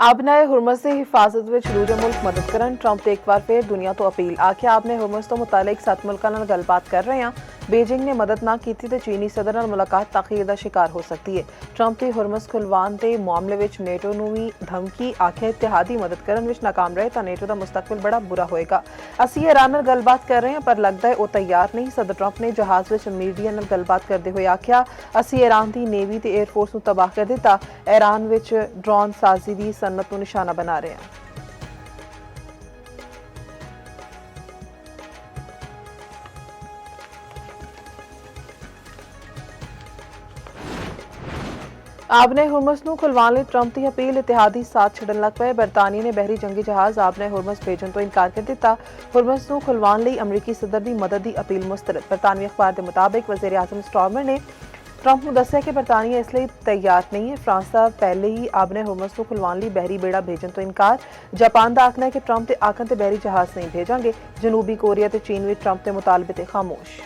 आपने हुरमस से हिफाजत विच दूजे मुल्क मदद करन ट्रंप ते एक बार फिर दुनिया तो अपील आखिया आपने हुरमस तो मुतालिक 7 मुल्कां नाल गलबात कर रहे हैं। बीजिंग ने मदद ना की तो चीनी सदर नाल मुलाकात ताखीर दा शिकार हो सकती है। ट्रंप की हुरमस खुलवान के मामले विच नेटो नूं भी धमकी आखिया इत्तेहादी मदद करन विच नाकाम रहे तो नेटो का मुस्तकबिल बड़ा बुरा होएगा। असीं ईरान नाल गलबात कर रहे हैं पर लगता है वह तैयार नहीं। सदर ट्रंप ने जहाज विच मीडिया नाल गलबात करते हुए आखिया असीं ईरान की नेवी ते एयरफोर्स नूं तबाह कर दिता। ईरान विच ड्रोन साजी की सनत नूं निशाना बना रहे हैं। आपने हुरमस नूं खुलवाण लई ट्रंप की अपील इतिहादी साथ छड्डण लग पए। बरतानिया ने बहरी जंगी जहाज आपने हुरमस भेजण तो इनकार कर दिता। हुरमस नूं खुलवाण लई अमरीकी सदर की मदद की अपील मुस्तरद। बरतानवी अखबार के मुताबिक वज़ीर आज़म स्टॉर्मर ने ट्रंप नूं दस्सिया कि बरतानिया इसलिए तैयार नहीं है। फ्रांस का पहले ही आपने हुरमस नूं खुलवाण लई बहरी बेड़ा भेजण तो इनकार। जापान का आखना है कि ट्रंप के आखन ते बहरी जहाज नहीं भेजांगे। जनूबी कोरिया ते चीन भी ट्रंप के मुतालबे ते खामोश।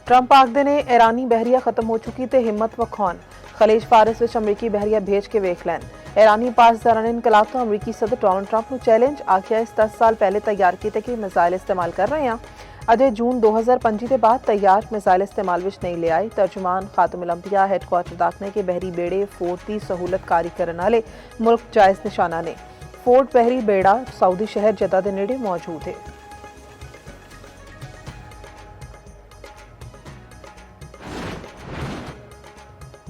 ट्रंप आखदे ने ईरानी बहरिया खत्म हो चुकी ते हिम्मत वखौन खलीज फारिस विच अमरीकी बहरिया भेज के वेख लैन। ईरानी पास दौरान इनकलाब तो अमरीकी सदर डोनाल्ड ट्रंप नूं चैलेंज आखिया इस 10 साल पहले तैयार किए गए मिसाइल इस्तेमाल कर रहे हैं। अजय जून 2025 के बाद तैयार मिसाइल इस्तेमाल विच नहीं ले आए। तर्जुमान खातमुल अंबिया हैडक्वार्टर दाखने के बहरी बेड़े फोर्ट की सहूलत कारी करने वाले मुल्क जायज़ निशाना ने। फोर्ट बहरी बेड़ा सऊदी शहर जद्दा के नेड़े मौजूद है।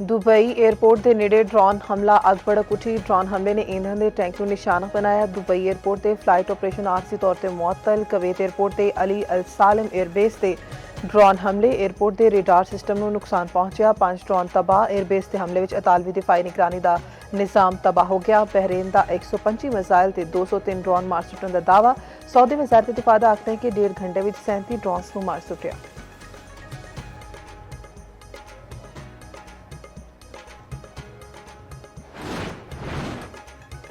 दुबई एयरपोर्ट के नेड़े ड्रोन हमला अग भड़क उठी। ड्रोन हमले ने ईंधन के टैंक को निशाना बनाया। दुबई एयरपोर्ट से फ्लाइट ऑपरेशन आरसी तौर पर मुअत्तल। कवैत एयरपोर्ट से अली अल सालिम एयरबेस से ड्रोन हमले एयरपोर्ट के रेडार सिस्टम को नुकसान पहुंचा। 5 ड्रोन तबाह। एयरबेस के हमले में इतालवी दिफाई निगरानी का निज़ाम तबाह हो गया। बहरीन का 125 मिसाइल से 203 ड्रोन मार सुटने का दावा। सऊदी वज़ारत दिफा का आखना है कि 1.5 घंटे में 37 ड्रोन्स को मार सुटिया।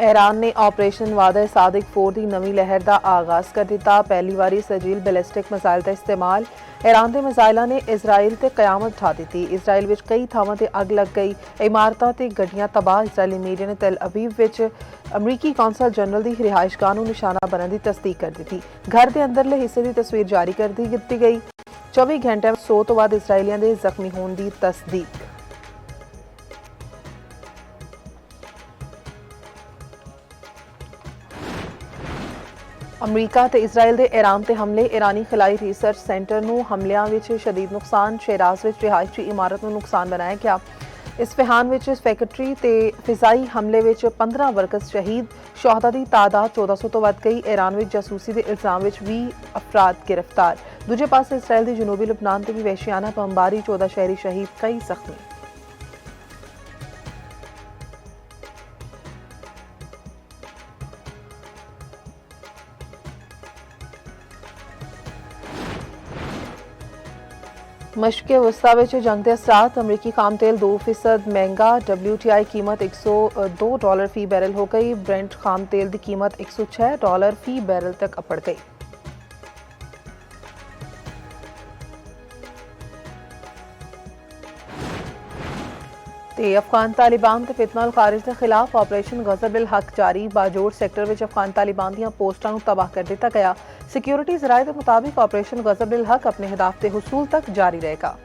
ईरान ने ऑपरेशन वादा सादिक 4 की नवी लहर का आगाज कर दिता। पहली बारी सजील बैलिस्टिक मिसाइल का इस्तेमाल। ईरान के मिसाइलों ने इसराइल से कयामत उठा दी। इसराइल में कई थावां ते अग लग गई। इमारतां ते गड्डियां तबाह। इसराइली मीडिया ने तेल अवीव विच अमरीकी कौंसल जनरल की रिहाइशगाह नूं निशाना बनने की तस्दीक कर दी। घर के अंदरले हिस्से की तस्वीर जारी कर दी गई। 24 घंटे में 100 तो बाद इसराइलियों के जख्मी होने की तस्दीक। अमरीका ते इसराइल के ईरान ते हमले। ईरानी खिलाई रिसर्च सेंटर नूं हमलियां विच शदीद नुकसान। शहराज विच रिहायशी इमारत नूं नुकसान बनाया गया। इस्फहान विच फैक्ट्री ते फिजाई हमले विच 15 वर्कर्स शहीद। शोहदा की तादाद 1400 तो वध गई। ईरान विच जासूसी के इल्जाम विच 20 अफराद गिरफ्तार। दूजे पासे इसराइल की जनूबी लबनान ते भी वहशियाना बमबारी। 14 शहरी शहीद, कई जख्मी। मशक़ वस्ता विच जंग के असरात। अमरीकी खाम तेल 2% महंगा। WTI कीमत $102 फी बैरल हो गई। ब्रेंट खाम तेल की कीमत $106 फी बैरल तक अपड़ गई। ते अफगान तालिबान ते फितना खारिज के खिलाफ ऑपरेशन गज़ब हक जारी। बाजोड़ सैक्टर में अफगान तालिबान दी पोस्टां नूं तबाह कर दिता गया। सिक्योरिटी ज़राए के मुताबिक ऑपरेशन गज़ब हक अपने हदाफ के हुसूल तक जारी रहेगा।